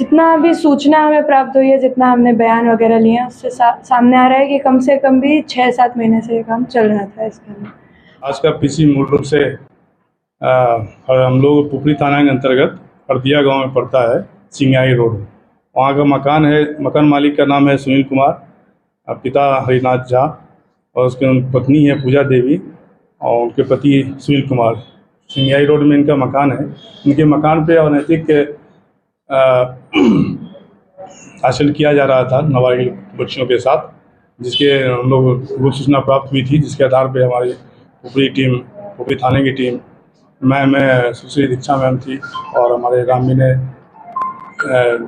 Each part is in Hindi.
जितना अभी सूचना हमें प्राप्त हुई है, जितना हमने बयान वगैरह लिए हैं, उससे सामने आ रहा है कि कम से कम भी 6-7 महीने से ये काम चल रहा था इसके अंदर। आज का पीसी मूल रूप से हम लोग पुपरी थाना के अंतर्गत हरदिया गांव में पड़ता है, सिंगाई रोड। वहाँ का मकान है, मकान मालिक का नाम है सुनील कुमार, पिता हरिनाथ झा और उसकी पत्नी है पूजा देवी और उनके पति सुनील कुमार। सिंगाई रोड में इनका मकान है। इनके मकान पे अनैतिक हासिल किया जा रहा था नाबालिग बच्चियों के साथ, जिसके हम लोग गुप्त सूचना प्राप्त हुई थी, जिसके आधार पे हमारी पुपरी थाने की टीम, मैं सुश्री दीक्षा मैम थी और हमारे रामी ने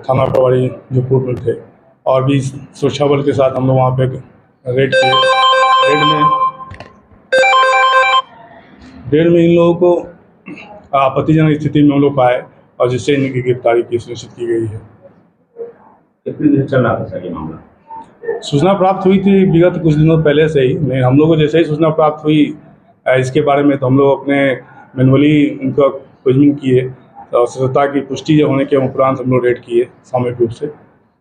थाना प्रभारी जो पूर्व में थे और भी सुरक्षा बल के साथ हम लोग वहाँ पे रेड किए। रेड में इन लोगों को आपत्तिजनक स्थिति में हम लोग पाए और जिससे इनकी गिरफ्तारी की सुनिश्चित की गई है। कितने दिन चल रहा था सर ये मामला? सूचना प्राप्त हुई थी विगत कुछ दिनों पहले से ही। नहीं, हम लोग को जैसे ही सूचना प्राप्त हुई इसके बारे में तो हम लोग अपने मैनुअली उनका खोजबीन किए और सत्यता की पुष्टि होने के उपरांत हम लोग रेड किए सामूहिक रूप से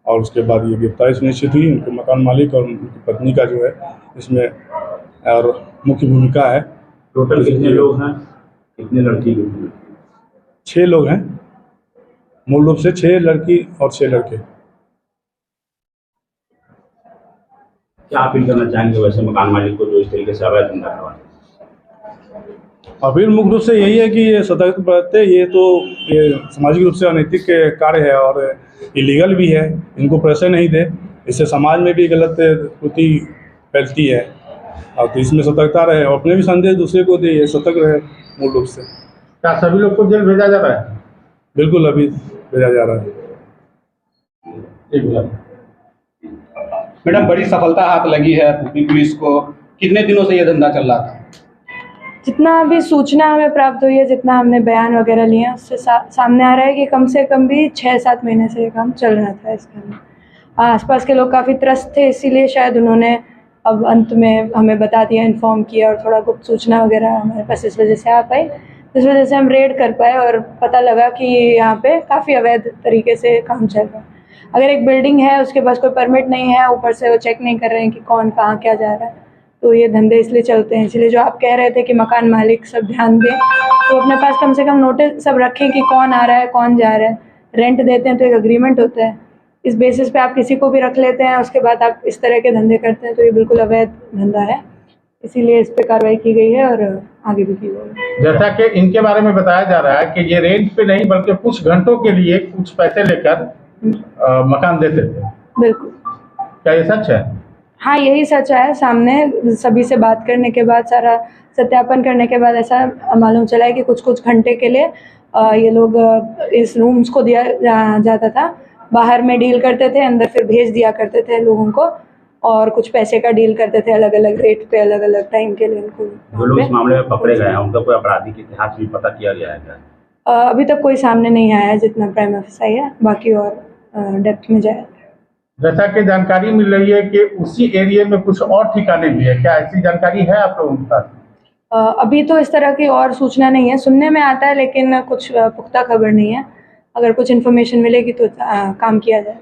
और उसके बाद ये गिरफ्तारी सुनिश्चित हुई। उनके मकान मालिक और उनकी पत्नी का जो है इसमें और मुख्य भूमिका है। टोटल कितने लोग हैं, कितने लड़की लोग? 6 लोग हैं, मूल रूप से 6 लड़की और 6 लड़के। क्या अपील करना चाहेंगे वैसे मकान मालिक को जो इस तरीके से अवैध धंधा करवा? अपील मुख्य रूप से यही है कि ये सतर्क बरते। ये सामाजिक रूप से अनैतिक कार्य है और इलीगल भी है। इनको पैसे नहीं दे, इससे समाज में भी गलत प्रवृत्ति फैलती है और तो इसमें सतर्कता रहे और अपने भी संदेश दूसरे को दे, सतर्क रहे मूल रूप से। क्या सभी लोग को जेल भेजा जा रहा है? बिल्कुल, अभी भेजा जा रहा है। मैडम, बड़ी सफलता हाथ लगी है पुलिस को। कितने दिनों से ये धंधा चल रहा था? जितना अभी सूचना हमें प्राप्त हुई है, जितना हमने बयान वगैरह लिए हैं, उससे सामने आ रहा है कि कम से कम भी 6-7 महीने से ये काम चल रहा था इसके अंदर। आसपास के लोग काफ़ी त्रस्त थे, इसीलिए शायद उन्होंने अब अंत में हमें बता दिया, इन्फॉर्म किया और थोड़ा गुप्त सूचना वगैरह हमारे पास इस वजह से आ पाई। इस वजह से हम रेड कर पाए और पता लगा कि यहाँ पे काफ़ी अवैध तरीके से काम चल रहा है। अगर एक बिल्डिंग है, उसके पास कोई परमिट नहीं है, ऊपर से वो चेक नहीं कर रहे हैं कि कौन कहाँ क्या जा रहा है, तो ये धंधे इसलिए चलते हैं। इसलिए जो आप कह रहे थे कि मकान मालिक सब ध्यान दें, तो अपने पास कम से कम नोटिस सब रखें कि कौन आ रहा है, कौन जा रहा है। रेंट देते हैं तो एक अग्रीमेंट होता है, इस बेसिस पे आप किसी को भी रख लेते हैं, उसके बाद आप इस तरह के धंधे करते हैं, तो ये बिल्कुल अवैध धंधा है। इसीलिए इस पर कार्रवाई की गई है और आगे भी की जाएगी। जैसा कि इनके बारे में बताया जा रहा है कि ये रेंट पे नहीं बल्कि कुछ घंटों के लिए कुछ पैसे लेकर मकान देते थे। बिल्कुल। क्या ये सच है? हाँ, यही सच है। सामने सभी से बात करने के बाद, सारा सत्यापन करने के बाद ऐसा मालूम चला है कि कुछ घंटे के लिए ये लोग इस रूम्स को दिया जाता था। बाहर में डील करते थे, अंदर फिर भेज दिया करते थे लोगों को और कुछ पैसे का डील करते थे अलग अलग रेट पे, अलग अलग टाइम के लिए इनको। जो लोग इस मामले में पकड़े गए हैं उनका कोई आपराधिक इतिहास भी पता किया गया है क्या? अभी तक कोई सामने नहीं आया है, जितना प्राइम ऑफिस आई है, बाकी और डेप्थ में जाए। जैसा कि जानकारी मिल रही है कि उसी एरिया में कुछ और ठिकाने भी है, क्या ऐसी जानकारी है आप लोगों के पास? अभी तो इस तरह की और सूचना नहीं है, सुनने में आता है लेकिन कुछ पुख्ता खबर नहीं है। अगर कुछ इन्फॉर्मेशन मिलेगी तो काम किया जाए।